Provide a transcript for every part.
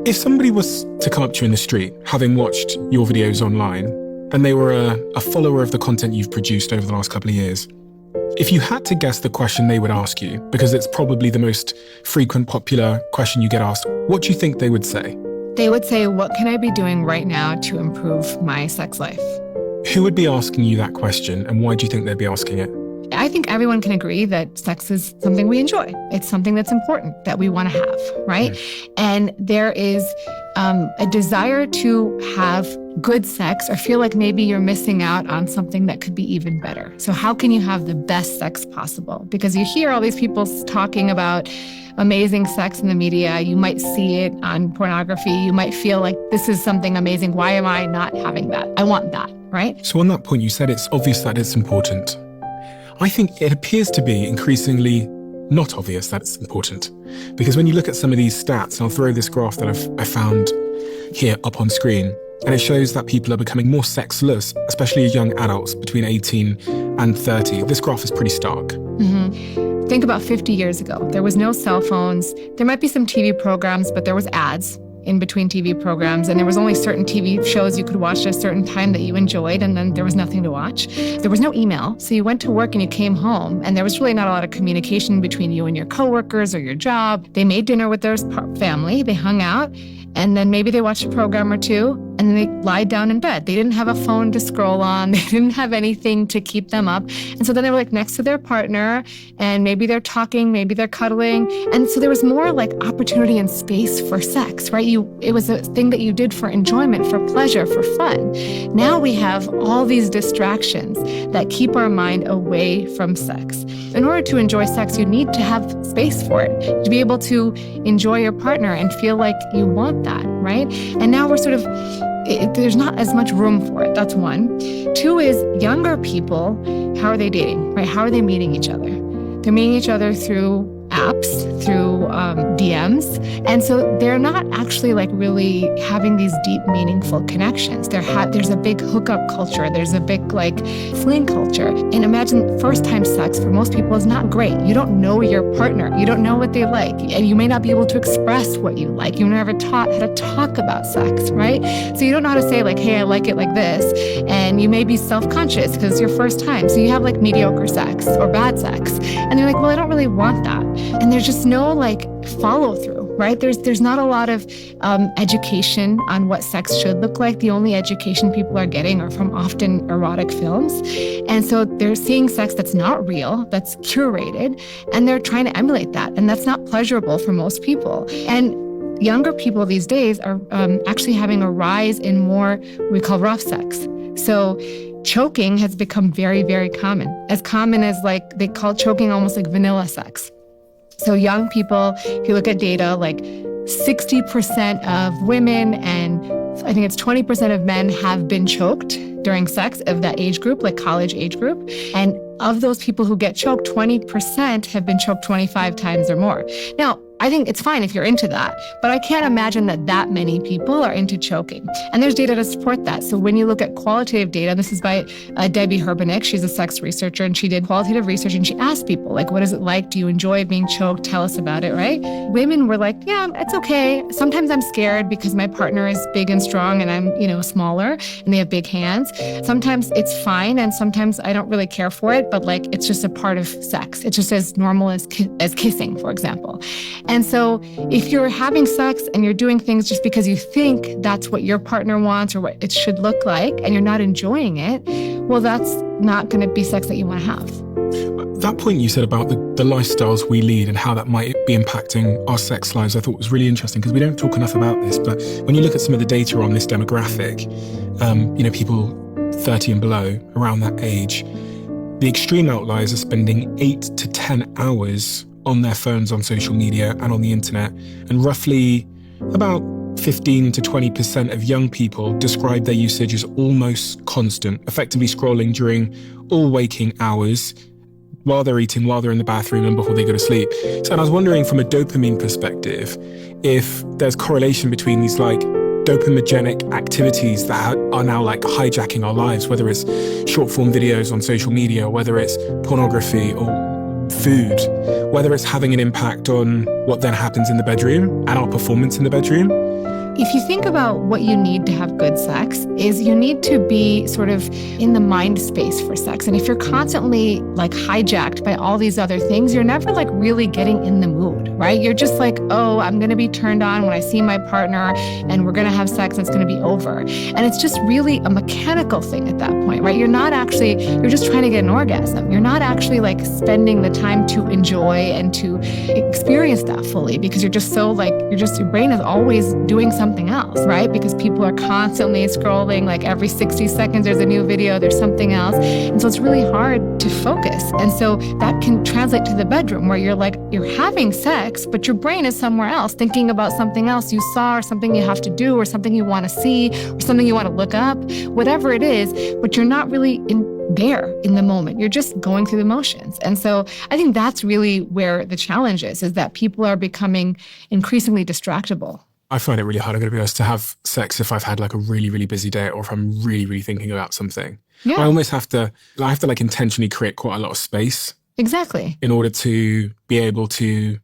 If somebody was to come up to you in the street, having watched your videos online, and they were a follower of the content you've produced over the last couple of years, if you had to guess the question they would ask you, because it's probably the most frequent, popular question you get asked, what do you think they would say? They would say, what can I be doing right now to improve my sex life? Who would be asking you that question, and why do you think they'd be asking it? I think everyone can agree that sex is something we enjoy. It's something that's important, that we want to have, right? Mm. And there is a desire to have good sex or feel like maybe you're missing out on something that could be even better. So how can you have the best sex possible? Because you hear all these people talking about amazing sex in the media. You might see it on pornography. You might feel like this is something amazing. Why am I not having that? I want that, right? So on that point, you said it's obvious that it's important. I think it appears to be increasingly not obvious that it's important. Because when you look at some of these stats, I'll throw this graph that I found here up on screen, and it shows that people are becoming more sexless, especially young adults between 18 and 30. This graph is pretty stark. Mm-hmm. Think about 50 years ago. There was no cell phones. There might be some TV programs, but there was ads in between TV programs, and there was only certain TV shows you could watch at a certain time that you enjoyed, and then there was nothing to watch. There was no email, so you went to work and you came home, and there was really not a lot of communication between you and your coworkers or your job. They made dinner with their family, they hung out, and then maybe they watched a program or two, and then they lied down in bed. They didn't have a phone to scroll on. They didn't have anything to keep them up. And so then they were like next to their partner, and maybe they're talking, maybe they're cuddling. And so there was more like opportunity and space for sex, right? It was a thing that you did for enjoyment, for pleasure, for fun. Now we have all these distractions that keep our mind away from sex. In order to enjoy sex, you need to have space for it, to be able to enjoy your partner and feel like you want that, right? And now we're sort of, there's not as much room for it. That's one. Two is younger people, how are they dating, right? How are they meeting each other? They're meeting each other through apps, through DMs. And so they're not actually like really having these deep, meaningful connections. There's a big hookup culture. There's a big like fling culture. And imagine first-time sex for most people is not great. You don't know your partner. You don't know what they like. And you may not be able to express what you like. You've never taught how to talk about sex, right? So you don't know how to say like, hey, I like it like this. And you may be self-conscious because it's your first time. So you have like mediocre sex or bad sex. And you're like, well, I don't really want that. And there's just no like follow through, right? There's not a lot of education on what sex should look like. The only education people are getting are from often erotic films. And so they're seeing sex that's not real, that's curated, and they're trying to emulate that. And that's not pleasurable for most people. And younger people these days are actually having a rise in more we call rough sex. So choking has become very, very common. As common as like, they call choking almost like vanilla sex. So young people, if you look at data, like 60% of women and I think it's 20% of men have been choked during sex of that age group, like college age group. And of those people who get choked, 20% have been choked 25 times or more. Now, I think it's fine if you're into that, but I can't imagine that many people are into choking. And there's data to support that. So when you look at qualitative data, this is by Debbie Herbenick, she's a sex researcher, and she did qualitative research, and she asked people, like, what is it like? Do you enjoy being choked? Tell us about it, right? Women were like, yeah, it's okay. Sometimes I'm scared because my partner is big and strong and I'm, smaller and they have big hands. Sometimes it's fine and sometimes I don't really care for it, but like it's just a part of sex. It's just as normal as kissing, for example. And so if you're having sex and you're doing things just because you think that's what your partner wants or what it should look like, and you're not enjoying it, well, that's not going to be sex that you want to have. That point you said about the lifestyles we lead and how that might be impacting our sex lives, I thought was really interesting because we don't talk enough about this. But when you look at some of the data on this demographic, people 30 and below, around that age, the extreme outliers are spending 8 to 10 hours on their phones, on social media and on the internet. And roughly about 15 to 20% of young people describe their usage as almost constant, effectively scrolling during all waking hours, while they're eating, while they're in the bathroom and before they go to sleep. So and I was wondering from a dopamine perspective, if there's correlation between these like dopaminergic activities that are now like hijacking our lives, whether it's short form videos on social media, whether it's pornography or food, whether it's having an impact on what then happens in the bedroom and our performance in the bedroom. If you think about what you need to have good sex, is you need to be sort of in the mind space for sex. And if you're constantly like hijacked by all these other things, you're never like really getting in the mood, right? You're just like, oh, I'm going to be turned on when I see my partner and we're going to have sex and it's going to be over. And it's just really a mechanical thing at that point, right? You're just trying to get an orgasm. You're not actually like spending the time to enjoy and to experience that fully, because you're just so like, your brain is always doing something else, right? Because people are constantly scrolling, like every 60 seconds there's a new video, there's something else. And so it's really hard to focus. And so that can translate to the bedroom where you're having sex, but your brain is somewhere else, thinking about something else you saw or something you have to do or something you want to see or something you want to look up, whatever it is, but you're not really there in the moment. You're just going through the motions. And so I think that's really where the challenge is that people are becoming increasingly distractible. I find it really hard, I'm going to be honest, to have sex if I've had like a really, really busy day or if I'm really, really thinking about something. Yeah. I have to like intentionally create quite a lot of space. Exactly. In order to be able to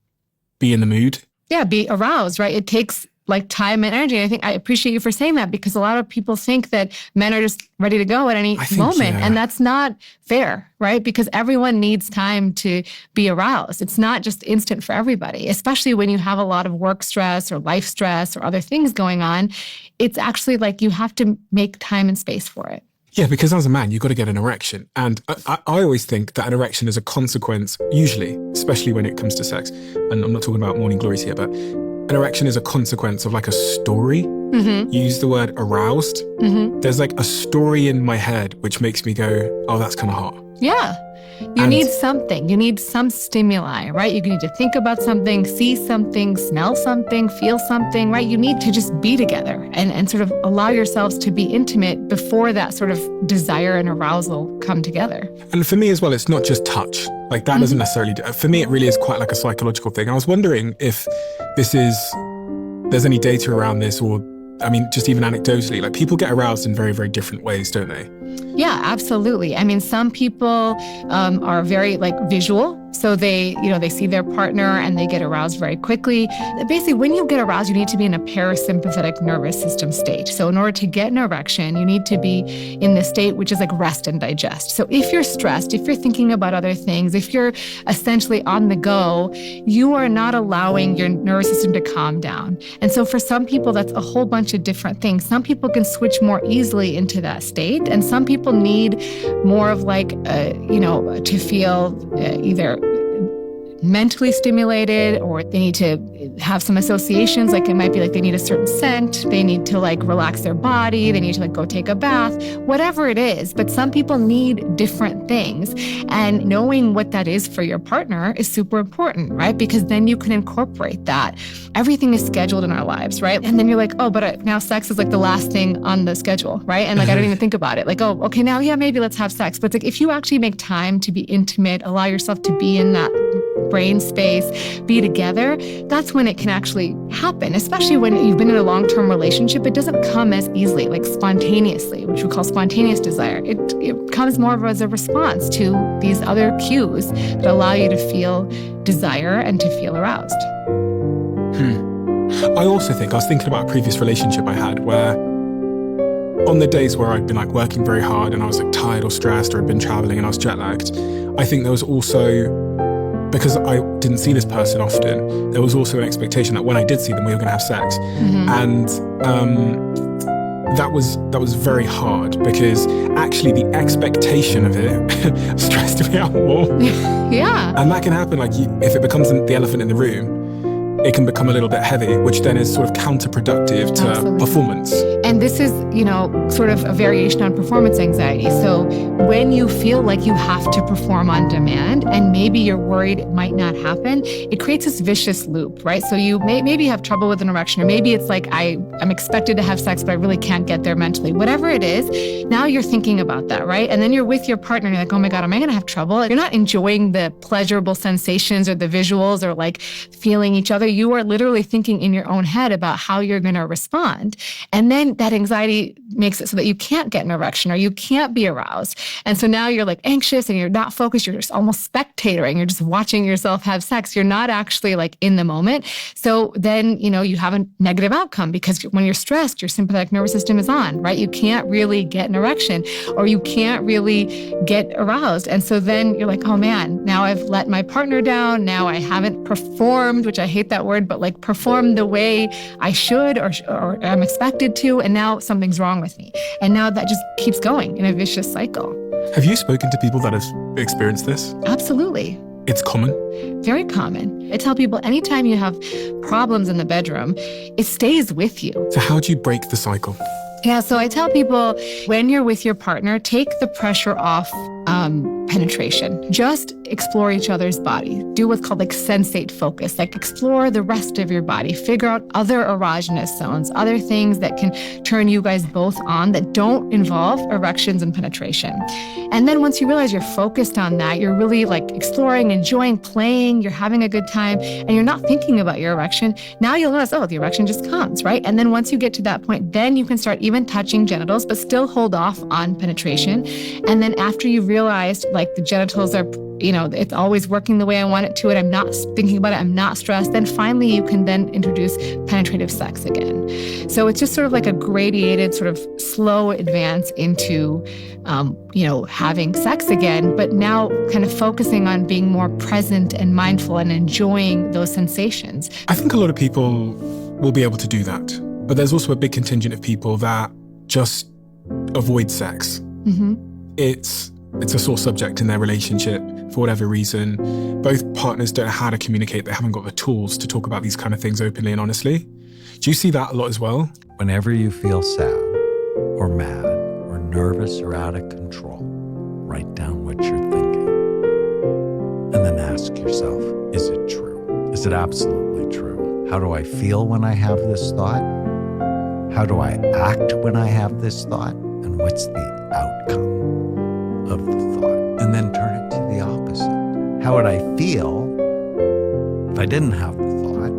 be in the mood. Yeah, be aroused, right? It takes like time and energy. And I think I appreciate you for saying that, because a lot of people think that men are just ready to go at any moment. Yeah. And that's not fair, right? Because everyone needs time to be aroused. It's not just instant for everybody, especially when you have a lot of work stress or life stress or other things going on. It's actually like you have to make time and space for it. Yeah, because as a man, you've got to get an erection. And I always think that an erection is a consequence, usually, especially when it comes to sex. And I'm not talking about morning glories here, but an erection is a consequence of like a story. Mm-hmm. You use the word aroused. Mm-hmm. There's like a story in my head which makes me go, oh, that's kind of hot. Yeah. You need something. You need some stimuli, right? You need to think about something, see something, smell something, feel something, right? You need to just be together and sort of allow yourselves to be intimate before that sort of desire and arousal come together. And for me as well, it's not just touch. Like that doesn't necessarily do, for me, it really is quite like a psychological thing. I was wondering if there's any data around this, or I mean, just even anecdotally, like people get aroused in very, very different ways, don't they? Yeah, absolutely. I mean, some people are very like visual. So they see their partner and they get aroused very quickly. Basically, when you get aroused, you need to be in a parasympathetic nervous system state. So in order to get an erection, you need to be in the state which is like rest and digest. So if you're stressed, if you're thinking about other things, if you're essentially on the go, you are not allowing your nervous system to calm down. And so for some people, that's a whole bunch of different things. Some people can switch more easily into that state, and some people need more of like, to feel either mentally stimulated, or they need to have some associations. Like it might be like they need a certain scent, they need to like relax their body, they need to like go take a bath, whatever it is. But some people need different things. And knowing what that is for your partner is super important, right? Because then you can incorporate that. Everything is scheduled in our lives, right? And then you're like, oh, but now sex is like the last thing on the schedule, right? And like, I don't even think about it. Like, oh, okay, now, yeah, maybe let's have sex. But it's like, if you actually make time to be intimate, allow yourself to be in that brain space, be together, that's when it can actually happen, especially when you've been in a long-term relationship. It doesn't come as easily, like spontaneously, which we call spontaneous desire. It comes more of as a response to these other cues that allow you to feel desire and to feel aroused. I also think, I was thinking about a previous relationship I had where on the days where I'd been like working very hard and I was like tired or stressed, or I'd been traveling and I was jet lagged, I think there was also, because I didn't see this person often, there was also an expectation that when I did see them, we were going to have sex. Mm-hmm. And that was very hard, because actually the expectation of it stressed me out more. Yeah. And that can happen, like if it becomes the elephant in the room, it can become a little bit heavy, which then is sort of counterproductive to Absolutely. Performance. And this is, sort of a variation on performance anxiety. So when you feel like you have to perform on demand and maybe you're worried it might not happen, it creates this vicious loop, right? So you maybe have trouble with an erection, or maybe it's like, I'm expected to have sex, but I really can't get there mentally. Whatever it is, now you're thinking about that, right? And then you're with your partner and you're like, oh my God, am I going to have trouble? You're not enjoying the pleasurable sensations or the visuals or like feeling each other. you are literally thinking in your own head about how you're going to respond. And then that anxiety makes it so that you can't get an erection or you can't be aroused. And so now you're like anxious and you're not focused. You're just almost spectating. You're just watching yourself have sex. You're not actually like in the moment. So then, you have a negative outcome because when you're stressed, your sympathetic nervous system is on, right? You can't really get an erection or you can't really get aroused. And so then you're like, oh man, now I've let my partner down. Now I haven't performed, which I hate that word, but like performed the way I should or I'm expected to. And now something's wrong with me. And now that just keeps going in a vicious cycle. Have you spoken to people that have experienced this? Absolutely. It's common? Very common. I tell people anytime you have problems in the bedroom, it stays with you. So how do you break the cycle? Yeah, so I tell people when you're with your partner, take the pressure off penetration. Just explore each other's body. Do what's called like sensate focus, like explore the rest of your body. Figure out other erogenous zones, other things that can turn you guys both on that don't involve erections and penetration. And then once you realize you're focused on that, you're really like exploring, enjoying, playing, you're having a good time, and you're not thinking about your erection, now you'll notice, oh, the erection just comes, right? And then once you get to that point, then you can start even touching genitals, but still hold off on penetration. And then after you've realized like the genitals are, it's always working the way I want it to, and I'm not thinking about it, I'm not stressed, then finally you can then introduce penetrative sex again. So it's just sort of like a gradated sort of slow advance into, having sex again, but now kind of focusing on being more present and mindful and enjoying those sensations. I think a lot of people will be able to do that, but there's also a big contingent of people that just avoid sex. Mm-hmm. It's a sore subject in their relationship for whatever reason. Both partners don't know how to communicate. They haven't got the tools to talk about these kind of things openly and honestly. Do you see that a lot as well? Whenever you feel sad or mad or nervous or out of control, write down what you're thinking. And then ask yourself, is it true? Is it absolutely true? How do I feel when I have this thought? How do I act when I have this thought? And what's the outcome of the thought? And then turn it to the opposite. How would I feel if I didn't have the thought?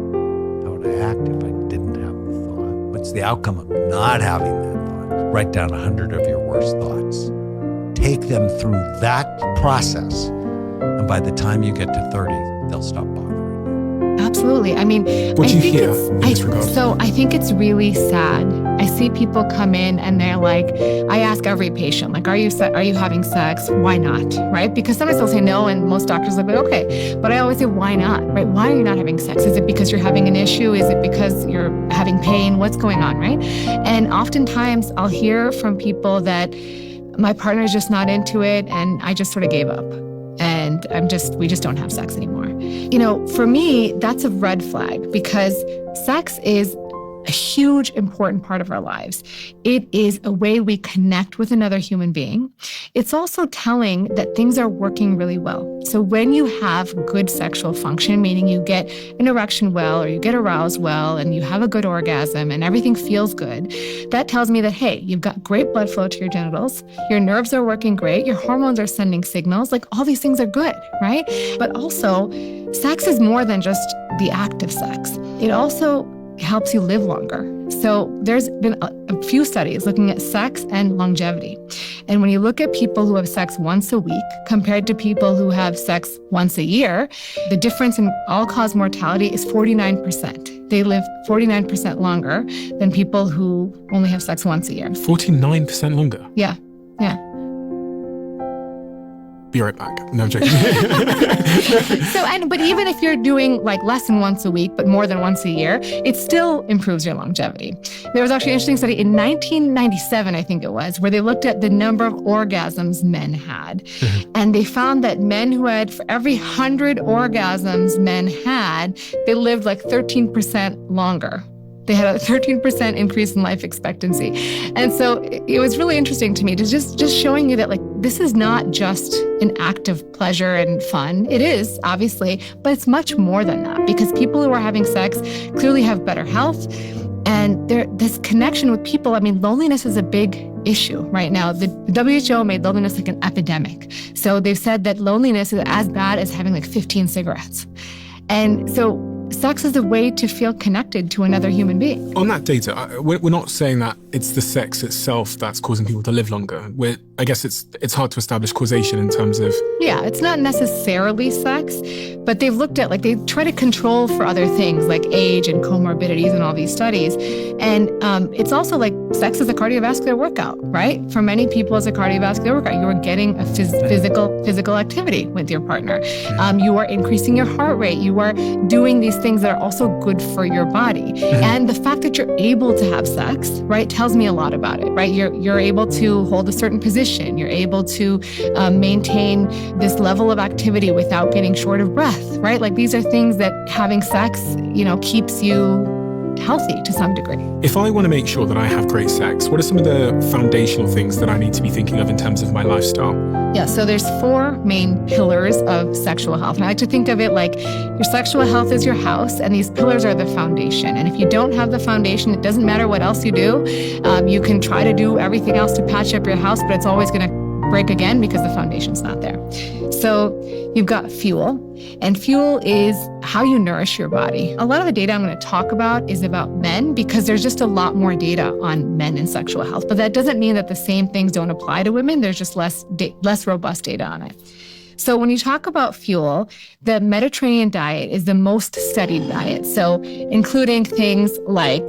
How would I act if I didn't have the thought? What's the outcome of not having that thought? Write down 100 of your worst thoughts. Take them through that process. And by the time you get to 30, they'll stop bothering you. Absolutely. I mean, what do you hear in this regard? So I think it's really sad. I see people come in and they're like, I ask every patient, like, are you having sex? Why not? Right? Because sometimes they'll say no, and most doctors will be okay. But I always say, why not? Right? Why are you not having sex? Is it because you're having an issue? Is it because you're having pain? What's going on? Right? And oftentimes I'll hear from people that my partner's just not into it, and I just sort of gave up. And we just don't have sex anymore. For me, that's a red flag because sex is a huge, important part of our lives. It is a way we connect with another human being. It's also telling that things are working really well. So when you have good sexual function, meaning you get an erection well, or you get aroused well, and you have a good orgasm, and everything feels good, that tells me that, hey, you've got great blood flow to your genitals, your nerves are working great, your hormones are sending signals, like all these things are good, right? But also, sex is more than just the act of sex. It also helps you live longer. So there's been a few studies looking at sex and longevity. And when you look at people who have sex once a week compared to people who have sex once a year, the difference in all-cause mortality is 49%. They live 49% longer than people who only have sex once a year. 49% longer? Yeah. Be right back. No, I'm joking. But even if you're doing like less than once a week, but more than once a year, it still improves your longevity. There was actually an interesting study in 1997, I think it was, where they looked at the number of orgasms men had. And they found that men who had, for every 100 orgasms men had, they lived like 13% longer. They had a 13% increase in life expectancy. And so it was really interesting to me to just showing you that like, this is not just an act of pleasure and fun. It is, obviously, but it's much more than that because people who are having sex clearly have better health. And this connection with people, I mean, loneliness is a big issue right now. The WHO made loneliness like an epidemic. So they've said that loneliness is as bad as having like 15 cigarettes. And so sex is a way to feel connected to another human being. On that data, we're not saying that it's the sex itself that's causing people to live longer. I guess it's hard to establish causation in terms of... Yeah, it's not necessarily sex, but they've looked at, they try to control for other things like age and comorbidities in all these studies. And it's also sex is a cardiovascular workout, right? For many people, it's a cardiovascular workout. You are getting a physical activity with your partner. You are increasing your heart rate. You are doing these things that are also good for your body. And the fact that you're able to have sex, right, tells me a lot about it, right? You're able to hold a certain position. You're able to maintain this level of activity without getting short of breath, right? These are things that having sex, keeps you healthy to some degree. If I want to make sure that I have great sex, what are some of the foundational things that I need to be thinking of in terms of my lifestyle? Yeah, so there's 4 main pillars of sexual health. And I like to think of it like your sexual health is your house, and these pillars are the foundation. And if you don't have the foundation, it doesn't matter what else you do. You can try to do everything else to patch up your house, but it's always going to break again because the foundation's not there. So you've got fuel, and fuel is how you nourish your body. A lot of the data I'm going to talk about is about men because there's just a lot more data on men and sexual health. But that doesn't mean that the same things don't apply to women. There's just less robust data on it. So when you talk about fuel, the Mediterranean diet is the most studied diet. So including things like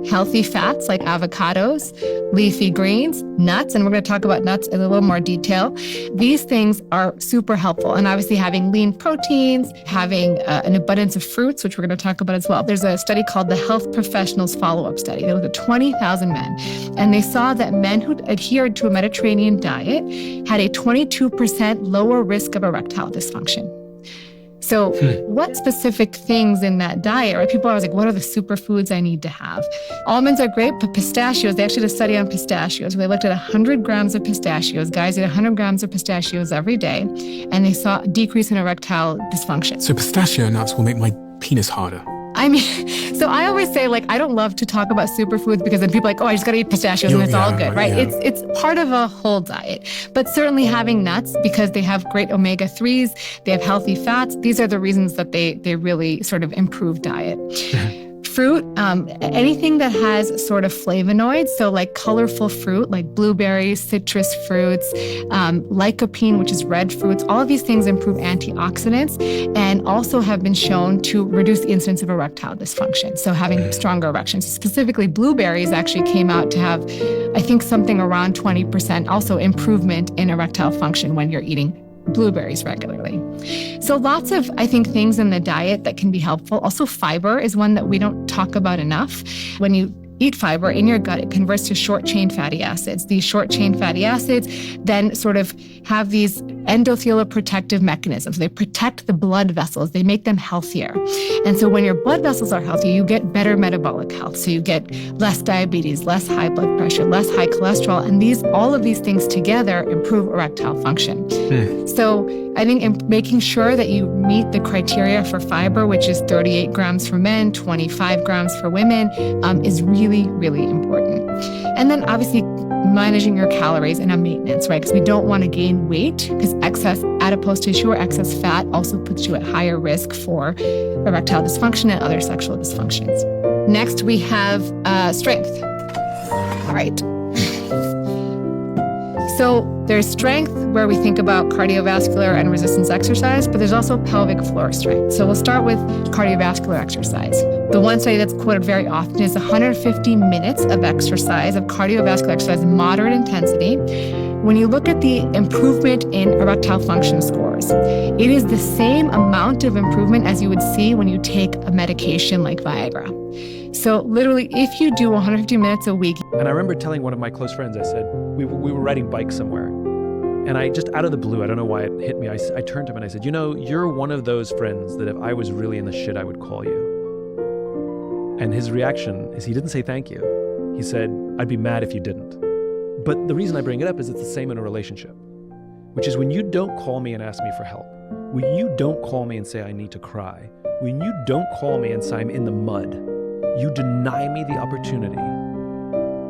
healthy fats like avocados, leafy greens, nuts, and we're going to talk about nuts in a little more detail. These things are super helpful. And obviously having lean proteins, having an abundance of fruits, which we're going to talk about as well. There's a study called the Health Professionals Follow-Up Study. They looked at 20,000 men, and they saw that men who adhered to a Mediterranean diet had a 22% lower risk of erectile dysfunction. So what specific things in that diet, right? People are always what are the superfoods I need to have? Almonds are great, but pistachios, they actually did a study on pistachios where they looked at 100 grams of pistachios. Guys ate 100 grams of pistachios every day, and they saw a decrease in erectile dysfunction. So pistachio nuts will make my penis harder. So I always say, I don't love to talk about superfoods because then people are I just got to eat pistachios and it's all good, right? Yeah. It's part of a whole diet. But certainly having nuts, because they have great omega-3s, they have healthy fats. These are the reasons that they really sort of improve diet. Fruit, anything that has sort of flavonoids, so colorful fruit, like blueberries, citrus fruits, lycopene, which is red fruits, all of these things improve antioxidants and also have been shown to reduce the incidence of erectile dysfunction. So having stronger erections, specifically blueberries actually came out to have, I think, something around 20% also improvement in erectile function when you're eating blueberries regularly. So lots of, I think, things in the diet that can be helpful. Also, fiber is one that we don't talk about enough. When you eat fiber in your gut, it converts to short-chain fatty acids. These short-chain fatty acids then sort of have these endothelial protective mechanisms. They protect the blood vessels. They make them healthier. And so when your blood vessels are healthy, you get better metabolic health. So you get less diabetes, less high blood pressure, less high cholesterol. And all of these things together improve erectile function. So I think in making sure that you meet the criteria for fiber, which is 38 grams for men, 25 grams for women, is really, really important. And then obviously managing your calories in a maintenance, right? Because we don't want to gain weight because excess adipose tissue or excess fat also puts you at higher risk for erectile dysfunction and other sexual dysfunctions. Next, we have strength. All right. So there's strength where we think about cardiovascular and resistance exercise, but there's also pelvic floor strength. So we'll start with cardiovascular exercise. The one study that's quoted very often is 150 minutes of exercise, of cardiovascular exercise, moderate intensity. When you look at the improvement in erectile function scores, it is the same amount of improvement as you would see when you take a medication like Viagra. So literally, if you do 150 minutes a week. And I remember telling one of my close friends, I said, we were riding bikes somewhere. And I just out of the blue, I don't know why it hit me. I turned to him and I said, you're one of those friends that if I was really in the shit, I would call you. And his reaction is he didn't say thank you. He said, I'd be mad if you didn't. But the reason I bring it up is it's the same in a relationship, which is when you don't call me and ask me for help, when you don't call me and say I need to cry, when you don't call me and say I'm in the mud, you deny me the opportunity,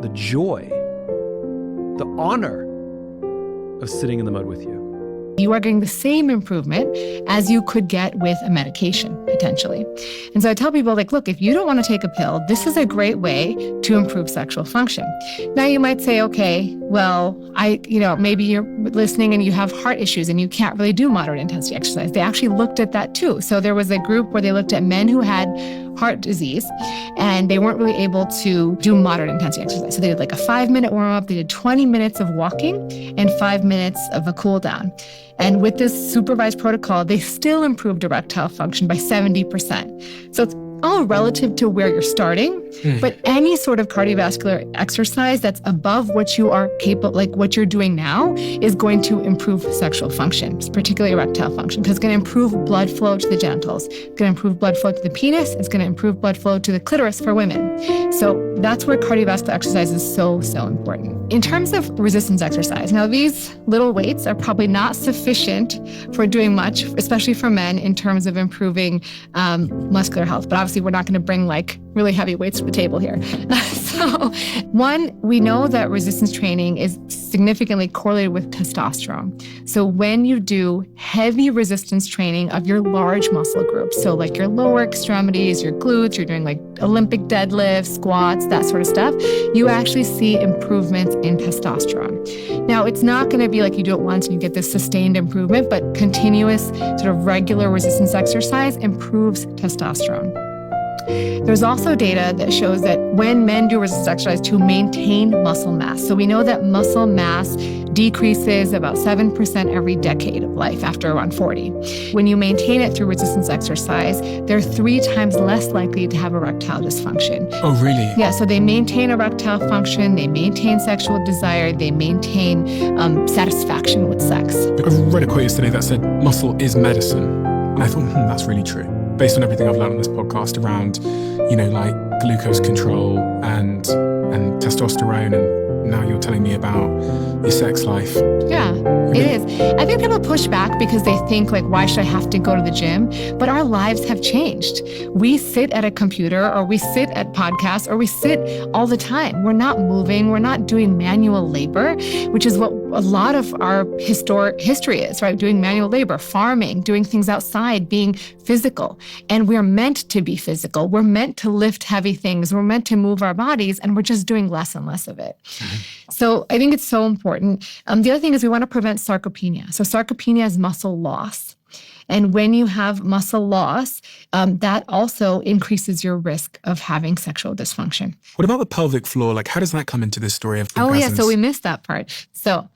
the joy, the honor of sitting in the mud with you. you are getting the same improvement as you could get with a medication, potentially. And so I tell people, like, look, if you don't want to take a pill, this is a great way to improve sexual function. Now you might say, okay, well, maybe you're listening and you have heart issues and you can't really do moderate intensity exercise. They actually looked at that too. So there was a group where they looked at men who had heart disease and they weren't really able to do moderate intensity exercise. So they did like a 5-minute warm up, they did 20 minutes of walking and 5 minutes of a cool down. And with this supervised protocol, they still improved erectile function by 70%. So it's all relative to where you're starting, but any sort of cardiovascular exercise that's above what you are capable, like what you're doing now, is going to improve sexual function, particularly erectile function, because it's going to improve blood flow to the genitals. It's going to improve blood flow to the penis. It's going to improve blood flow to the clitoris for women. So that's where cardiovascular exercise is so, so important. In terms of resistance exercise, now these little weights are probably not sufficient for doing much, especially for men, in terms of improving muscular health. But obviously, we're not going to bring like really heavy weights to the table here. So one, we know that resistance training is significantly correlated with testosterone. So when you do heavy resistance training of your large muscle groups, so like your lower extremities, your glutes, you're doing like Olympic deadlifts, squats, that sort of stuff, you actually see improvements in testosterone. Now, it's not going to be like you do it once and you get this sustained improvement, but continuous sort of regular resistance exercise improves testosterone. There's also data that shows that when men do resistance exercise to maintain muscle mass, so we know that muscle mass decreases about 7% every decade of life after around 40. When you maintain it through resistance exercise, they're 3 times less likely to have erectile dysfunction. Oh, really? Yeah, so they maintain erectile function, they maintain sexual desire, they maintain satisfaction with sex. I read a quote yesterday that said, muscle is medicine. And I thought, that's really true. Based on everything I've learned on this podcast around, like glucose control and testosterone, and now you're telling me about your sex life. Yeah, it is. I think people push back because they think like, why should I have to go to the gym? But our lives have changed. We sit at a computer or we sit at podcasts or we sit all the time. We're not moving. We're not doing manual labor, which is what a lot of our history is, right? Doing manual labor, farming, doing things outside, being physical. And we're meant to be physical. We're meant to lift heavy things. We're meant to move our bodies, and we're just doing less and less of it. So I think it's so important. The other thing is we want to prevent sarcopenia. So sarcopenia is muscle loss. And when you have muscle loss, that also increases your risk of having sexual dysfunction. What about the pelvic floor? Like, how does that come into this story of Oh, yeah. orgasms? So we missed that part. So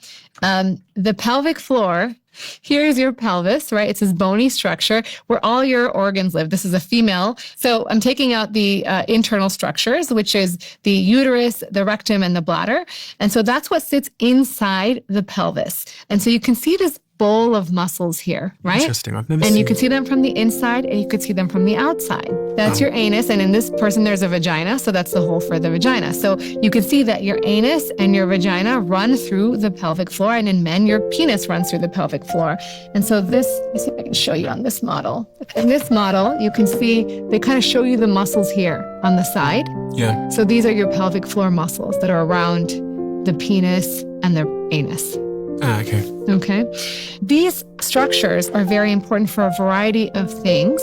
the pelvic floor, here's your pelvis, right? It's this bony structure where all your organs live. This is a female. So I'm taking out the internal structures, which is the uterus, the rectum, and the bladder. And so that's what sits inside the pelvis. And so you can see this bowl of muscles here, right? Interesting. I've never And seen you can see them from the inside and you could see them from the outside. That's your anus. And in this person, there's a vagina. So that's the hole for the vagina. So you can see that your anus and your vagina run through the pelvic floor. And in men, your penis runs through the pelvic floor. And so this, let me see if I can show you on this model. In this model, you can see they kind of show you the muscles here on the side. Yeah. So these are your pelvic floor muscles that are around the penis and the anus. Okay. Okay. These structures are very important for a variety of things.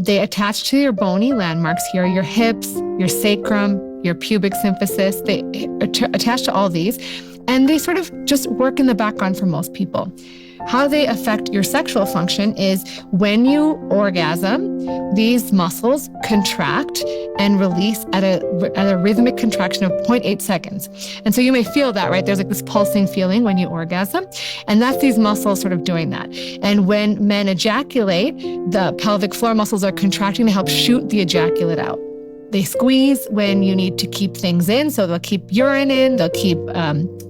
They attach to your bony landmarks here, your hips, your sacrum, your pubic symphysis. They attach to all these, and they sort of just work in the background for most people. How they affect your sexual function is when you orgasm, these muscles contract and release at a rhythmic contraction of 0.8 seconds. And so you may feel that, right? There's like this pulsing feeling when you orgasm, and that's these muscles sort of doing that. And when men ejaculate, the pelvic floor muscles are contracting to help shoot the ejaculate out. They squeeze when you need to keep things in, so they'll keep urine in, they'll keep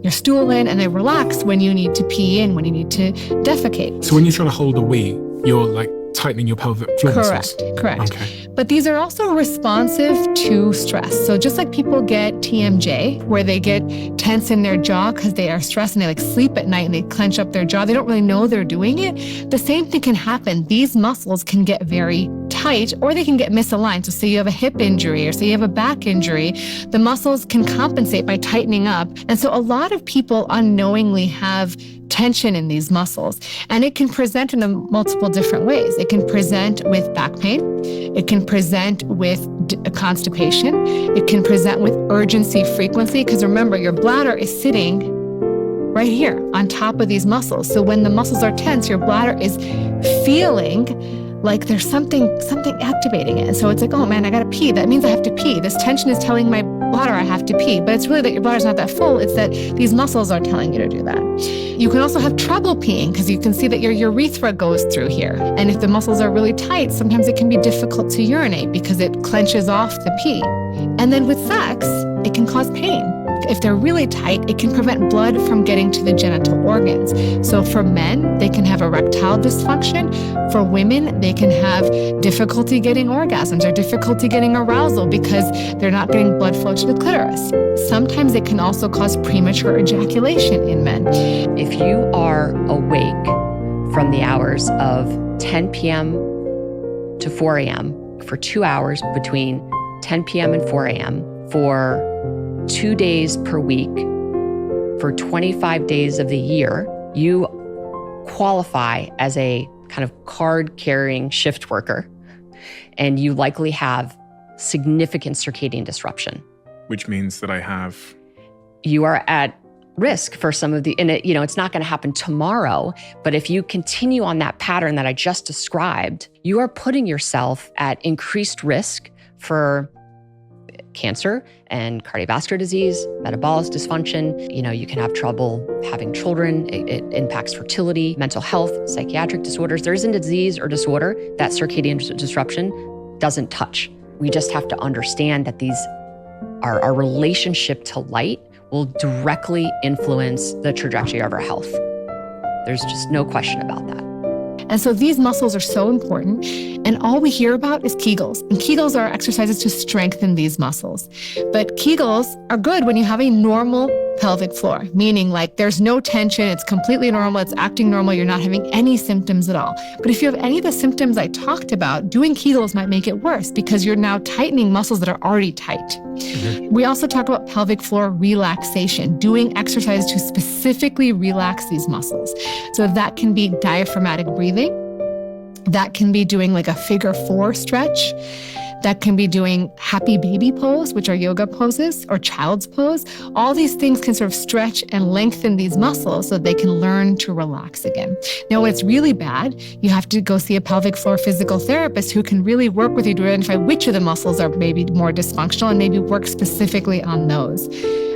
your stool in, and they relax when you need to pee in, when you need to defecate. So when you're trying to hold a wee, you're like tightening your pelvic floor muscles? Correct. Okay. But these are also responsive to stress. So just like people get TMJ, where they get tense in their jaw because they are stressed and they like sleep at night and they clench up their jaw, they don't really know they're doing it. The same thing can happen. These muscles can get very tight tight or they can get misaligned. So say you have a hip injury or say you have a back injury, the muscles can compensate by tightening up. And so a lot of people unknowingly have tension in these muscles, and it can present in multiple different ways. It can present with back pain. It can present with constipation. It can present with urgency frequency, because remember, your bladder is sitting right here on top of these muscles. So when the muscles are tense, your bladder is feeling like there's something activating it. And so it's like, oh man, I gotta pee. That means I have to pee. This tension is telling my bladder I have to pee. But it's really that your bladder's not that full. It's that these muscles are telling you to do that. You can also have trouble peeing because you can see that your urethra goes through here. And if the muscles are really tight, sometimes it can be difficult to urinate because it clenches off the pee. And then with sex, it can cause pain. If they're really tight, it can prevent blood from getting to the genital organs. So for men, they can have erectile dysfunction. For women, they can have difficulty getting orgasms or difficulty getting arousal because they're not getting blood flow to the clitoris. Sometimes it can also cause premature ejaculation in men. If you are awake from the hours of 10 p.m. to 4 a.m. for 2 hours between 10 p.m. and 4 a.m. for 2 days per week for 25 days of the year, you qualify as a kind of card-carrying shift worker, and you likely have significant circadian disruption. Which means that you are at risk for some of the, and it's not going to happen tomorrow, but if you continue on that pattern that I just described, you are putting yourself at increased risk for cancer and cardiovascular disease, metabolic dysfunction. You can have trouble having children. It impacts fertility, mental health, psychiatric disorders. There isn't a disease or disorder that circadian disruption doesn't touch. We just have to understand that our relationship to light will directly influence the trajectory of our health. There's just no question about that. And so these muscles are so important. And all we hear about is Kegels. And Kegels are exercises to strengthen these muscles. But Kegels are good when you have a normal pelvic floor, meaning like there's no tension, it's completely normal, it's acting normal, you're not having any symptoms at all. But if you have any of the symptoms I talked about, doing Kegels might make it worse because you're now tightening muscles that are already tight. Mm-hmm. We also talk about pelvic floor relaxation, doing exercises to specifically relax these muscles. So that can be diaphragmatic breathing. That can be doing like a figure 4 stretch. That can be doing happy baby pose, which are yoga poses, or child's pose. All these things can sort of stretch and lengthen these muscles so they can learn to relax again. Now, when it's really bad, you have to go see a pelvic floor physical therapist who can really work with you to identify which of the muscles are maybe more dysfunctional and maybe work specifically on those.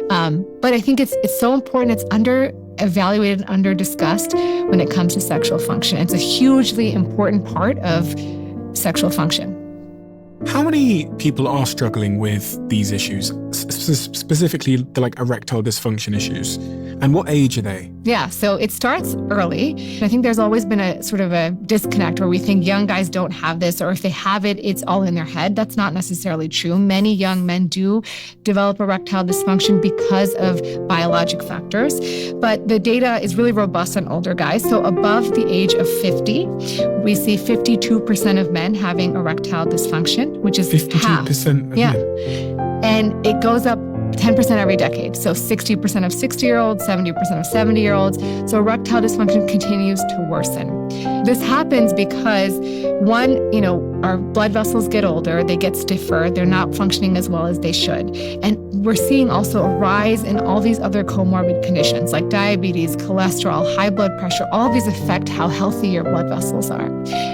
But I think it's so important. It's under-evaluated and under-discussed when it comes to sexual function. It's a hugely important part of sexual function. How many people are struggling with these issues, specifically the erectile dysfunction issues? And what age are they? Yeah, so it starts early. I think there's always been a sort of a disconnect where we think young guys don't have this, or if they have it, it's all in their head. That's not necessarily true. Many young men do develop erectile dysfunction because of biologic factors, but the data is really robust on older guys. So above the age of 50, we see 52% of men having erectile dysfunction, which is 52% half. Yeah. And it goes up 10% every decade. So 60% of 60-year-olds, 70% of 70-year-olds. So erectile dysfunction continues to worsen. This happens because, one, our blood vessels get older, they get stiffer, they're not functioning as well as they should. And we're seeing also a rise in all these other comorbid conditions like diabetes, cholesterol, high blood pressure. All of these affect how healthy your blood vessels are.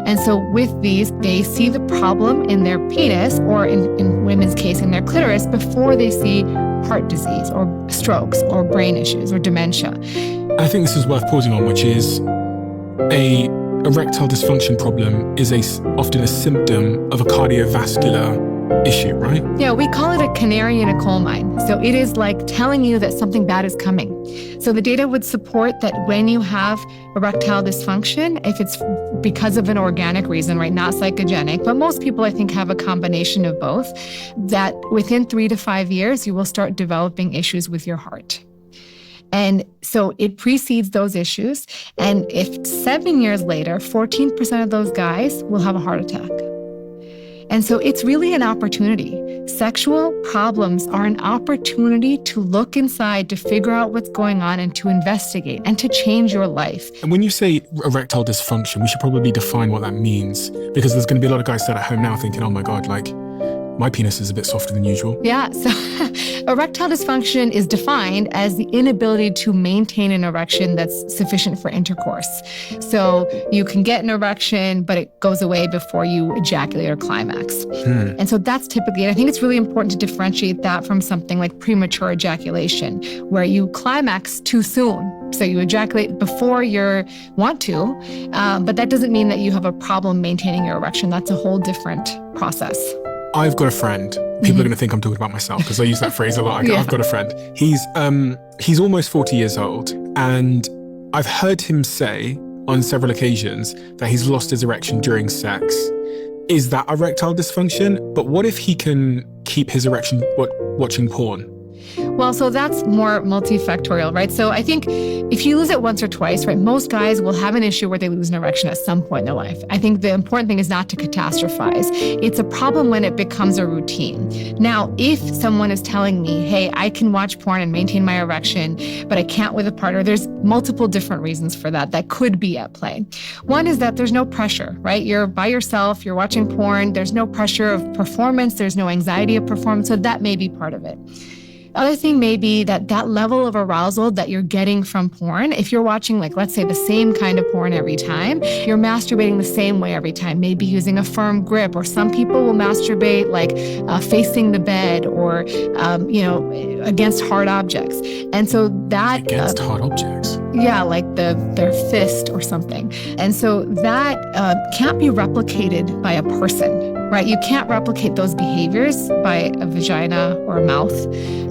And so with these, they see the problem in their penis, or in women's case, in their clitoris, before they see heart disease or strokes or brain issues or dementia. I think this is worth pausing on, which is a erectile dysfunction problem is often a symptom of a cardiovascular issue, right? Yeah, we call it a canary in a coal mine. So it is like telling you that something bad is coming. So the data would support that when you have erectile dysfunction, if it's because of an organic reason, right, not psychogenic, but most people I think have a combination of both, that within 3 to 5 years, you will start developing issues with your heart. And so it precedes those issues. And if 7 years later, 14% of those guys will have a heart attack. And so it's really an opportunity. Sexual problems are an opportunity to look inside, to figure out what's going on and to investigate and to change your life. And when you say erectile dysfunction, we should probably define what that means, because there's going to be a lot of guys sat at home now thinking, oh my God, like my penis is a bit softer than usual. Yeah, so erectile dysfunction is defined as the inability to maintain an erection that's sufficient for intercourse. So you can get an erection, but it goes away before you ejaculate or climax. And so that's typically, and I think it's really important to differentiate that from something like premature ejaculation, where you climax too soon. So you ejaculate before you want to, but that doesn't mean that you have a problem maintaining your erection. That's a whole different process. I've got a friend. People are going to think I'm talking about myself because I use that phrase a lot. I've got a friend. He's almost 40 years old, and I've heard him say on several occasions that he's lost his erection during sex. Is that erectile dysfunction? But what if he can keep his erection watching porn? Well, so that's more multifactorial, right? So I think if you lose it once or twice, right, most guys will have an issue where they lose an erection at some point in their life. I think the important thing is not to catastrophize. It's a problem when it becomes a routine. Now, if someone is telling me, hey, I can watch porn and maintain my erection, but I can't with a partner, there's multiple different reasons for that could be at play. One is that there's no pressure, right? You're by yourself, you're watching porn, there's no pressure of performance, there's no anxiety of performance, so that may be part of it. Other thing may be that level of arousal that you're getting from porn, if you're watching, like, let's say the same kind of porn every time, you're masturbating the same way every time, maybe using a firm grip, or some people will masturbate like facing the bed or, against hard objects. And so that... Against hard objects? Yeah, like their fist or something. And so that can't be replicated by a person, right? You can't replicate those behaviors by a vagina or a mouth.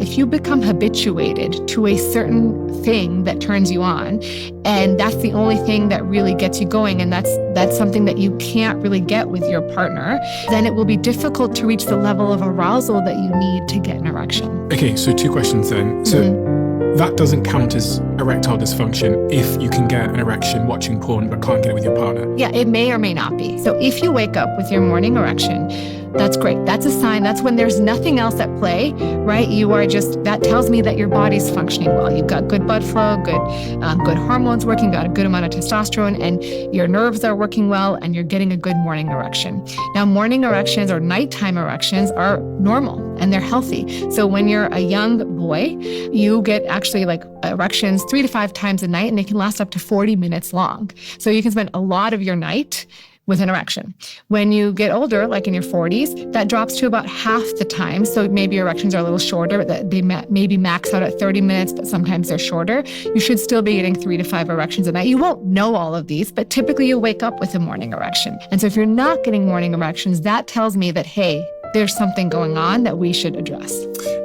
If you become habituated to a certain thing that turns you on, and that's the only thing that really gets you going, and that's something that you can't really get with your partner, then it will be difficult to reach the level of arousal that you need to get an erection. Okay, so 2 questions then. So that doesn't count as erectile dysfunction if you can get an erection watching porn but can't get it with your partner? Yeah, it may or may not be. So if you wake up with your morning erection, that's great. That's a sign. That's when there's nothing else at play, right? That tells me that your body's functioning well. You've got good blood flow, good hormones working, got a good amount of testosterone, and your nerves are working well, and you're getting a good morning erection. Now, morning erections or nighttime erections are normal and they're healthy. So when you're a young boy, you get actually like erections 3 to 5 times a night, and they can last up to 40 minutes long. So you can spend a lot of your night with an erection. When you get older, like in your 40s, that drops to about half the time. So maybe your erections are a little shorter, that they maybe max out at 30 minutes, but sometimes they're shorter. You should still be getting 3 to 5 erections a night. You won't know all of these, but typically you wake up with a morning erection. And so if you're not getting morning erections, that tells me that, hey, there's something going on that we should address.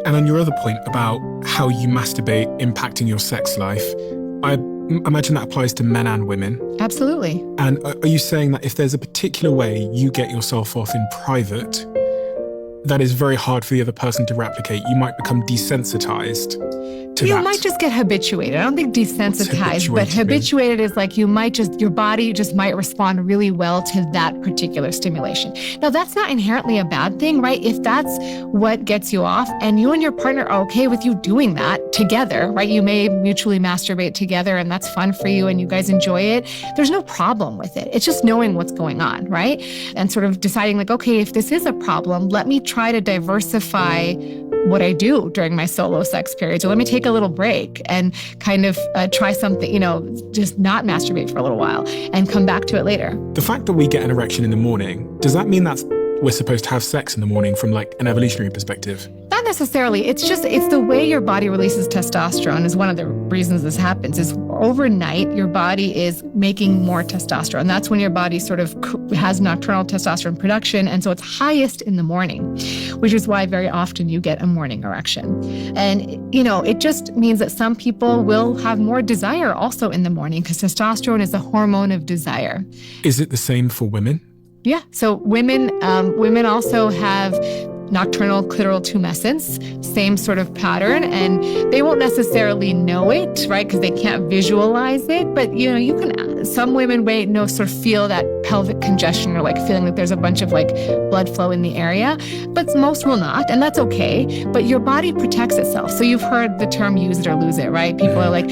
And on your other point about how you masturbate impacting your sex life, I imagine that applies to men and women. Absolutely. And are you saying that if there's a particular way you get yourself off in private that is very hard for the other person to replicate, you might become desensitized to that? You might just get habituated. I don't think desensitized, but habituated is like your body just might respond really well to that particular stimulation. Now, that's not inherently a bad thing, right? If that's what gets you off and you and your partner are okay with you doing that together, right? You may mutually masturbate together and that's fun for you and you guys enjoy it. There's no problem with it. It's just knowing what's going on, right? And sort of deciding like, okay, if this is a problem, let me try to diversify what I do during my solo sex periods, or let me take a little break and kind of try something, just not masturbate for a little while and come back to it later. The fact that we get an erection in the morning, does that mean we're supposed to have sex in the morning from like an evolutionary perspective? Not necessarily. It's the way your body releases testosterone is one of the reasons this happens. Is overnight, your body is making more testosterone. That's when your body sort of has nocturnal testosterone production. And so it's highest in the morning, which is why very often you get a morning erection. And, it just means that some people will have more desire also in the morning because testosterone is a hormone of desire. Is it the same for women? Yeah. So women also have nocturnal clitoral tumescence, same sort of pattern, and they won't necessarily know it, right? Because they can't visualize it. But, some women sort of feel that pelvic congestion or like feeling that there's a bunch of like blood flow in the area, but most will not, and that's okay. But your body protects itself. So you've heard the term use it or lose it, right? People are like,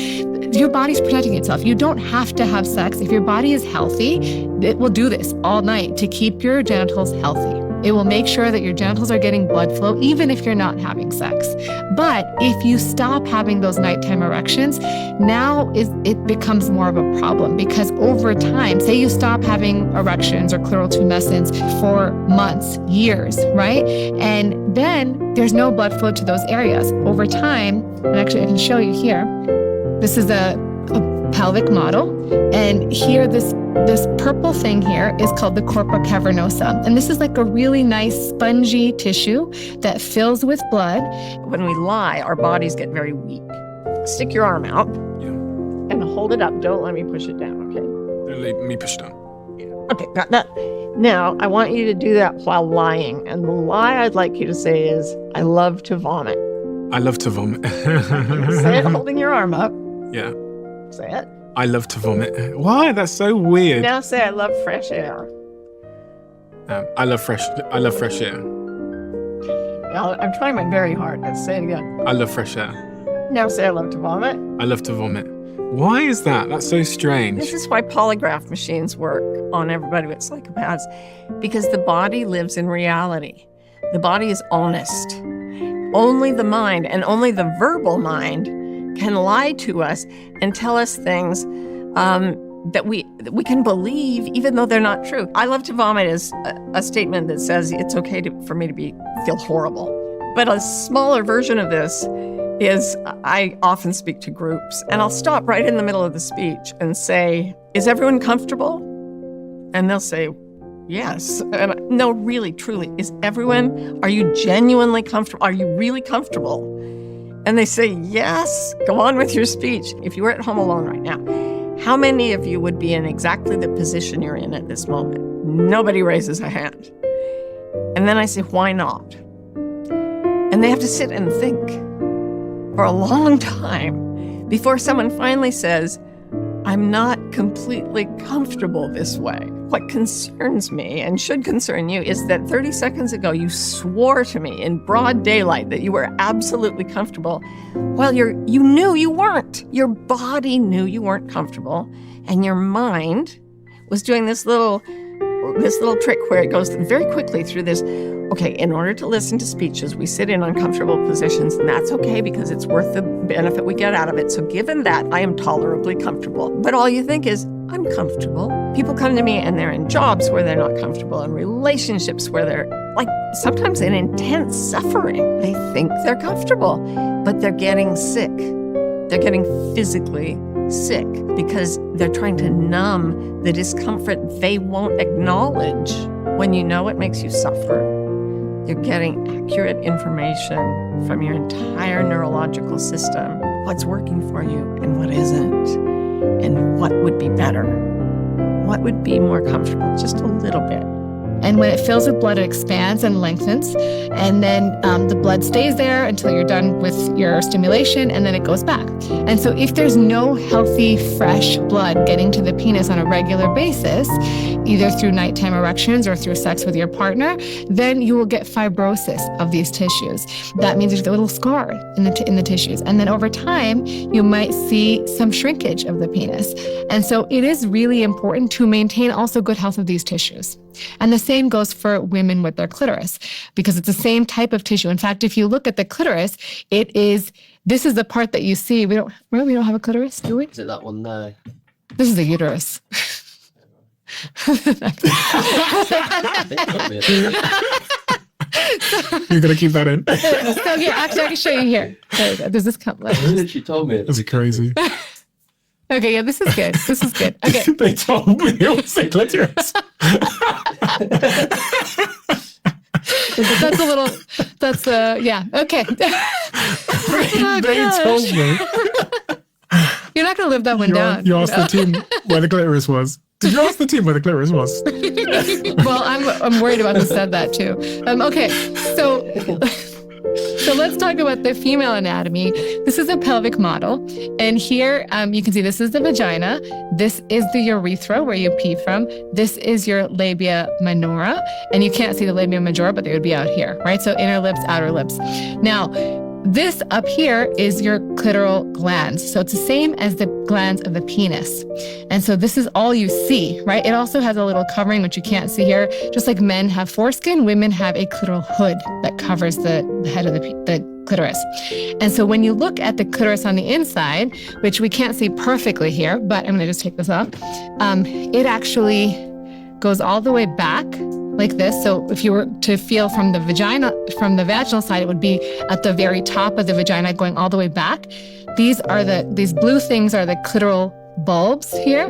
your body's protecting itself. You don't have to have sex. If your body is healthy, it will do this all night to keep your genitals healthy. It will make sure that your genitals are getting blood flow, even if you're not having sex. But if you stop having those nighttime erections, now it becomes more of a problem, because over time, say you stop having erections or clitoral tumescence for months, years, right? And then there's no blood flow to those areas. Over time, and actually I can show you here, this is a pelvic model, and here this purple thing here is called the corpora cavernosa, and this is like a really nice spongy tissue that fills with blood. When we lie, our bodies get very weak. Stick your arm out and hold it up. Don't let me push it down, okay? Don't let me push down. Okay, got that. Now, I want you to do that while lying, and the lie I'd like you to say is, I love to vomit. I love to vomit. Say it holding your arm up. Yeah. Say it. I love to vomit. Why? That's so weird. Now say, I love fresh air. I love fresh air. Now, I'm trying my very hard. Let's say it again. I love fresh air. Now say, I love to vomit. I love to vomit. Why is that? That's so strange. This is why polygraph machines work on everybody with psychopaths, because the body lives in reality. The body is honest. Only the mind, and only the verbal mind, can lie to us and tell us things that we can believe, even though they're not true. I love to vomit is a statement that says it's okay for me to feel horrible. But a smaller version of this is I often speak to groups, and I'll stop right in the middle of the speech and say, is everyone comfortable? And they'll say, yes. And no, really, truly, are you genuinely comfortable? Are you really comfortable? And they say, yes, go on with your speech. If you were at home alone right now, how many of you would be in exactly the position you're in at this moment? Nobody raises a hand. And then I say, why not? And they have to sit and think for a long time before someone finally says, I'm not completely comfortable this way. What concerns me, and should concern you, is that 30 seconds ago you swore to me in broad daylight that you were absolutely comfortable. Well, you knew you weren't. Your body knew you weren't comfortable, and your mind was doing this little trick where it goes very quickly through this. Okay, in order to listen to speeches, we sit in uncomfortable positions, and that's okay because it's worth the benefit we get out of it. So given that, I am tolerably comfortable. But all you think is, I'm comfortable. People come to me and they're in jobs where they're not comfortable, in relationships where they're like sometimes in intense suffering. They think they're comfortable, but they're getting sick. They're getting physically sick because they're trying to numb the discomfort they won't acknowledge. When you know it makes you suffer, you're getting accurate information from your entire neurological system, what's working for you and what isn't, and what would be better, what would be more comfortable, just a little bit. And when it fills with blood, it expands and lengthens. And then the blood stays there until you're done with your stimulation, and then it goes back. And so if there's no healthy, fresh blood getting to the penis on a regular basis, either through nighttime erections or through sex with your partner, then you will get fibrosis of these tissues. That means there's a little scar in the tissues. And then over time, you might see some shrinkage of the penis. And so it is really important to maintain also good health of these tissues. And the same goes for women with their clitoris, because it's the same type of tissue. In fact, if you look at the clitoris, this is the part that you see. We don't have a clitoris, do we? Is it that one there? This is the uterus. You're going to keep that in? So here, actually, I can show you here. There we go. Does this come? She told me. That's crazy. Okay, yeah, this is good. This is good. Okay. They told me it was a clitoris. Yeah, okay. They told me. You're not going to live that one down. You asked the team where the clitoris was. Did you ask the team where the clitoris was? Well, I'm worried about who said that too. Okay, so So let's talk about the female anatomy. This is a pelvic model. And here you can see this is the vagina. This is the urethra where you pee from. This is your labia minora. And you can't see the labia majora, but they would be out here, right? So inner lips, outer lips. Now, this up here is your clitoral glands. So it's the same as the glands of the penis. And so this is all you see, right? It also has a little covering, which you can't see here. Just like men have foreskin, women have a clitoral hood that covers the head of the clitoris. And so when you look at the clitoris on the inside, which we can't see perfectly here, but I'm going to just take this off, it actually goes all the way back like this. So if you were to feel from the vaginal side, it would be at the very top of the vagina going all the way back. These blue things are the clitoral bulbs here.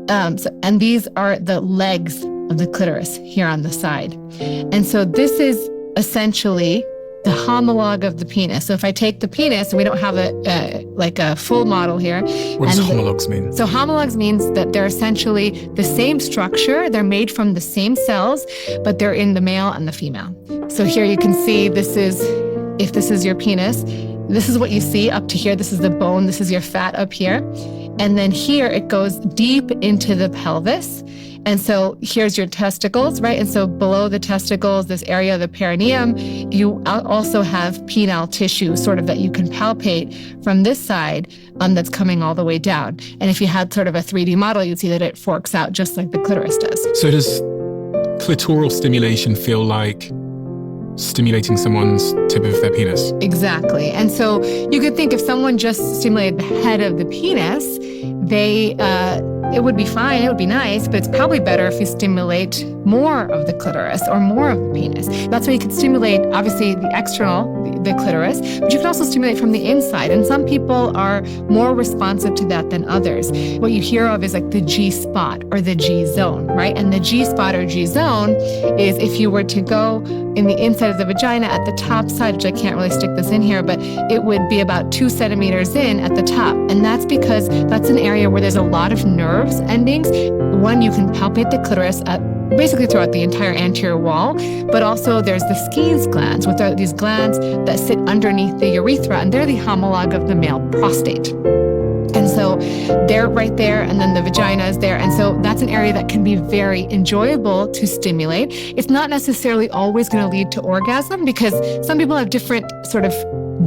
And these are the legs of the clitoris here on the side. And so this is essentially the homologue of the penis. So if I take the penis, and we don't have a full model here. What does homologues mean? So homologues means that they're essentially the same structure. They're made from the same cells, but they're in the male and the female. So here you can see if this is your penis, this is what you see up to here. This is the bone. This is your fat up here. And then here it goes deep into the pelvis. And so here's your testicles, right? And so below the testicles, this area of the perineum, you also have penile tissue sort of that you can palpate from this side that's coming all the way down. And if you had sort of a 3D model, you'd see that it forks out just like the clitoris does. So does clitoral stimulation feel like stimulating someone's tip of their penis? Exactly. And so you could think if someone just stimulated the head of the penis, it would be fine, it would be nice, but it's probably better if you stimulate more of the clitoris or more of the penis. That's why you could stimulate, obviously, the external, the clitoris, but you can also stimulate from the inside. And some people are more responsive to that than others. What you hear of is like the G spot or the G zone, right? And the G spot or G zone is if you were to go in the inside of the vagina at the top side, which I can't really stick this in here, but it would be about 2 centimeters in at the top. And that's because that's an area where there's a lot of nerves endings. One, you can palpate the clitoris basically throughout the entire anterior wall, but also there's the Skene's glands, which are these glands that sit underneath the urethra, and they're the homologue of the male prostate. And so they're right there, and then the vagina is there. And so that's an area that can be very enjoyable to stimulate. It's not necessarily always going to lead to orgasm because some people have different sort of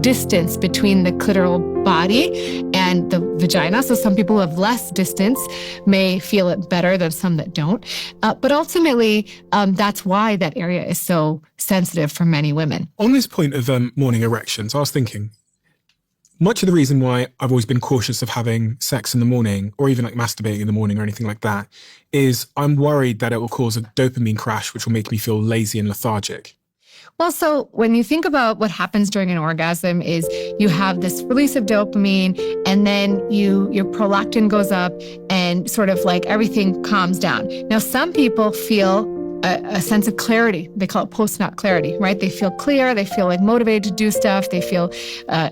distance between the clitoral body and the vagina. So some people who have less distance may feel it better than some that don't. But ultimately, that's why that area is so sensitive for many women. On this point of morning erections, I was thinking, much of the reason why I've always been cautious of having sex in the morning or even like masturbating in the morning or anything like that is I'm worried that it will cause a dopamine crash, which will make me feel lazy and lethargic. Well, so when you think about what happens during an orgasm is you have this release of dopamine and then your prolactin goes up and sort of like everything calms down. Now, some people feel a sense of clarity. They call it post-nut clarity, right? They feel clear. They feel like motivated to do stuff. They feel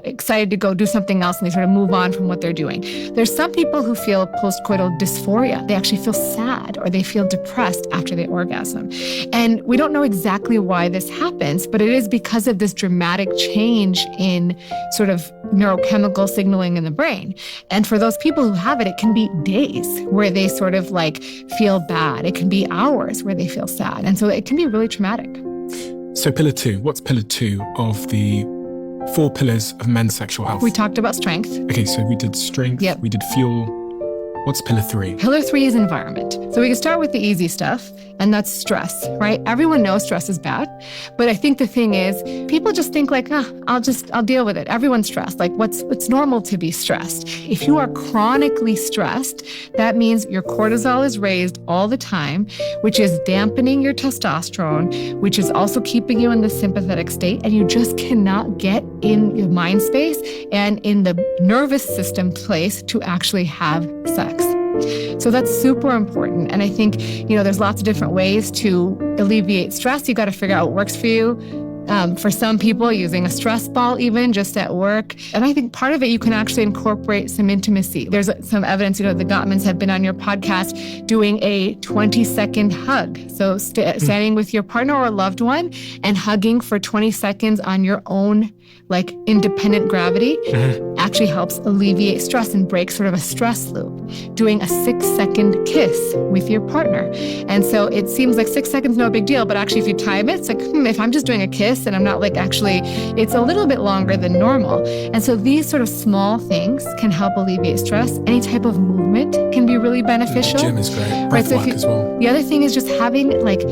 excited to go do something else, and they sort of move on from what they're doing. There's some people who feel postcoital dysphoria. They actually feel sad or they feel depressed after the orgasm. And we don't know exactly why this happens, but it is because of this dramatic change in sort of neurochemical signaling in the brain. And for those people who have it, it can be days where they sort of like feel bad. It can be hours where they feel sad. And so it can be really traumatic. So pillar 2, what's pillar 2 of the 4 pillars of men's sexual health? We talked about strength. Okay, so we did strength, Yep. we did fuel. What's pillar 3? Pillar 3 is environment. So we can start with the easy stuff, and that's stress, right? Everyone knows stress is bad. But I think the thing is, people just think like, I'll deal with it. Everyone's stressed. Like it's normal to be stressed. If you are chronically stressed, that means your cortisol is raised all the time, which is dampening your testosterone, which is also keeping you in the sympathetic state, and you just cannot get in your mind space and in the nervous system place to actually have sex. So that's super important. And I think, there's lots of different ways to alleviate stress. You got to figure out what works for you. For some people, using a stress ball even just at work. And I think part of it, you can actually incorporate some intimacy. There's some evidence, the Gottmans have been on your podcast doing a 20-second hug. So standing with your partner or a loved one and hugging for 20 seconds on your own, like independent gravity, actually helps alleviate stress and break sort of a stress loop. Doing a 6-second kiss with your partner. And so it seems like 6 seconds, no big deal, but actually if you time it, it's like, if I'm just doing a kiss and I'm not like actually, it's a little bit longer than normal. And so these sort of small things can help alleviate stress. Any type of movement can be really beneficial. Gym is great. Breath work as well. The other thing is just having like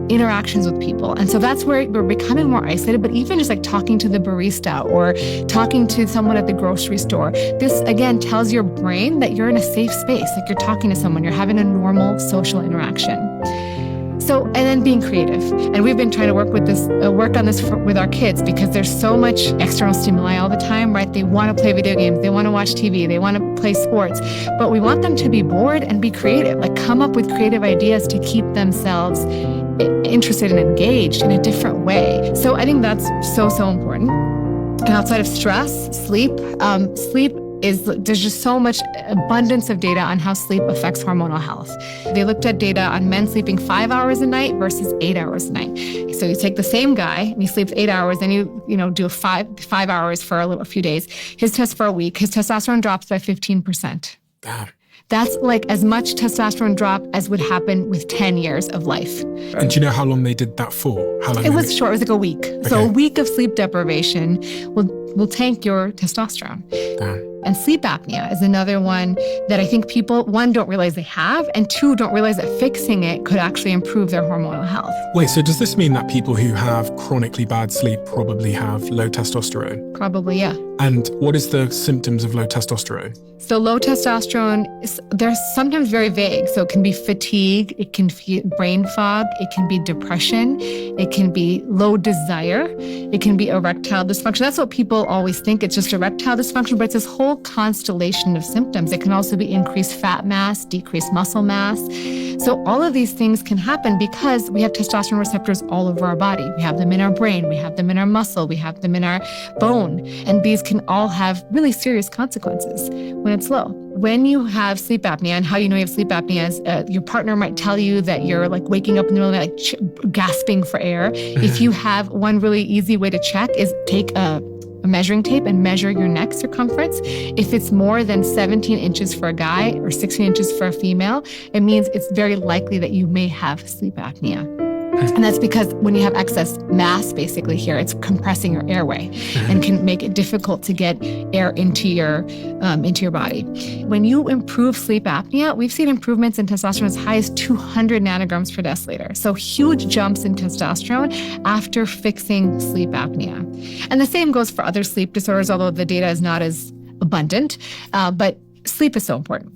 interactions with people. And so that's where we're becoming more isolated, but even just like talking to the barista or talking to someone at the grocery store, this again tells your brain that you're in a safe space, like you're talking to someone, you're having a normal social interaction. So, and then being creative. And we've been trying to work on this with our kids because there's so much external stimuli all the time, right? They want to play video games, they want to watch TV, they want to play sports, but we want them to be bored and be creative, like come up with creative ideas to keep themselves interested and engaged in a different way. So I think that's so important. And outside of stress, sleep there's just so much abundance of data on how sleep affects hormonal health. They looked at data on men sleeping 5 hours a night versus 8 hours a night. So you take the same guy and he sleeps 8 hours, then you do five hours for a few days. His test for a week, his testosterone drops by 15%. Damn. That's like as much testosterone drop as would happen with 10 years of life. And do you know how long they did that for? How long? It was short. It was like a week. Okay. So a week of sleep deprivation will tank your testosterone. Damn. And sleep apnea is another one that I think people, one, don't realize they have, and two, don't realize that fixing it could actually improve their hormonal health. Wait, so does this mean that people who have chronically bad sleep probably have low testosterone? Probably, yeah. And what is the symptoms of low testosterone? So low testosterone, they're sometimes very vague. So it can be fatigue, it can be brain fog, it can be depression, it can be low desire, it can be erectile dysfunction. That's what people always think. It's just erectile dysfunction, but it's this whole constellation of symptoms. It can also be increased fat mass, decreased muscle mass. So all of these things can happen because we have testosterone receptors all over our body. We have them in our brain, we have them in our muscle, we have them in our bone. And these can all have really serious consequences when it's low. When you have sleep apnea, and how you know you have sleep apnea is your partner might tell you that you're like waking up in the middle of the night, like gasping for air. If you have one really easy way to check is take a measuring tape and measure your neck circumference. If it's more than 17 inches for a guy or 16 inches for a female, it means it's very likely that you may have sleep apnea. And that's because when you have excess mass, basically here, it's compressing your airway and can make it difficult to get air into your body. When you improve sleep apnea, we've seen improvements in testosterone as high as 200 nanograms per deciliter. So huge jumps in testosterone after fixing sleep apnea. And the same goes for other sleep disorders, although the data is not as abundant, but sleep is so important.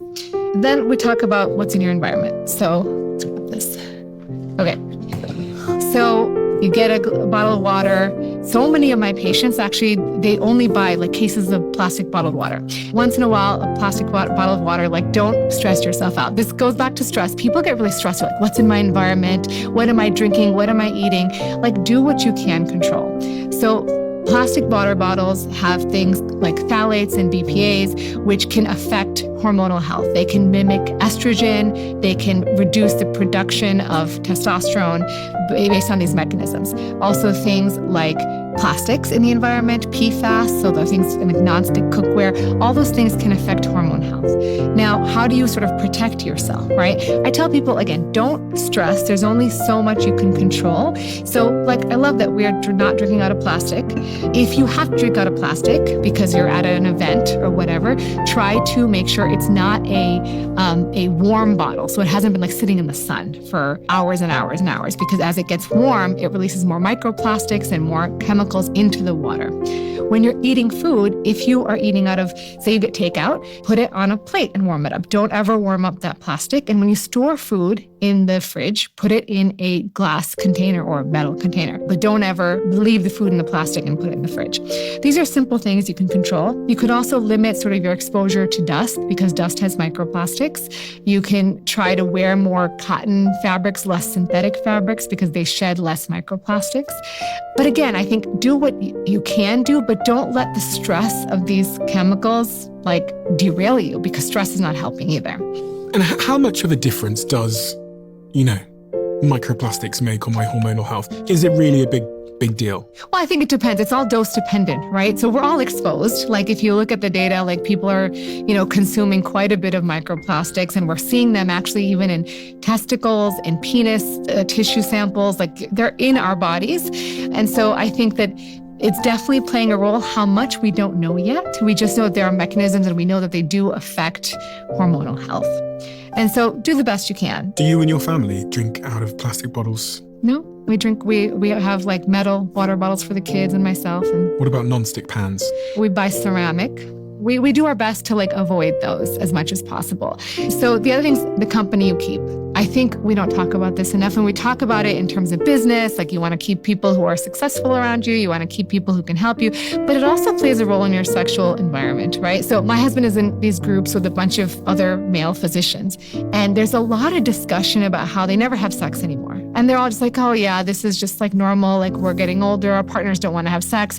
Then we talk about what's in your environment. So let's put this. Okay. So you get a bottle of water. So many of my patients, actually, they only buy like cases of plastic bottled water. Once in a while, a plastic bottle of water, like don't stress yourself out. This goes back to stress. People get really stressed, like what's in my environment? What am I drinking? What am I eating? Like do what you can control. So plastic water bottles have things like phthalates and BPAs, which can affect hormonal health. They can mimic estrogen. They can reduce the production of testosterone based on these mechanisms. Also things like plastics in the environment, PFAS, so those things like nonstick cookware, all those things can affect hormone health. Now, how do you sort of protect yourself, right? I tell people, again, don't stress. There's only so much you can control. So like, I love that we're not drinking out of plastic. If you have to drink out of plastic because you're at an event or whatever, try to make sure it's not a warm bottle. So it hasn't been like sitting in the sun for hours and hours and hours, because as it gets warm, it releases more microplastics and more chemical chemicals into the water. When you're eating food, if you are eating out of, say you get takeout, put it on a plate and warm it up. Don't ever warm up that plastic. And when you store food in the fridge, put it in a glass container or a metal container. But don't ever leave the food in the plastic and put it in the fridge. These are simple things you can control. You could also limit sort of your exposure to dust because dust has microplastics. You can try to wear more cotton fabrics, less synthetic fabrics because they shed less microplastics. But again, I think do what you can do, but don't let the stress of these chemicals like derail you because stress is not helping either. And how much of a difference does, microplastics make on my hormonal health? Is it really a big deal? Well, I think it depends. It's all dose dependent, right? So we're all exposed. Like if you look at the data, like people are, consuming quite a bit of microplastics, and we're seeing them actually even in testicles and penis tissue samples, like they're in our bodies. And so I think that it's definitely playing a role. How much we don't know yet. We just know that there are mechanisms and we know that they do affect hormonal health. And so do the best you can. Do you and your family drink out of plastic bottles? No, we have like metal water bottles for the kids and myself. And what about non-stick pans? we buy ceramic. We do our best to avoid those as much as possible. So the other thing's the company you keep. I think we don't talk about this enough, and we talk about it in terms of business, like you want to keep people who are successful around you, you want to keep people who can help you, but it also plays a role in your sexual environment, right? So my husband is in these groups with a bunch of other male physicians, and there's a lot of discussion about how they never have sex anymore. And they're all just like, oh yeah, this is just like normal, like we're getting older, our partners don't want to have sex.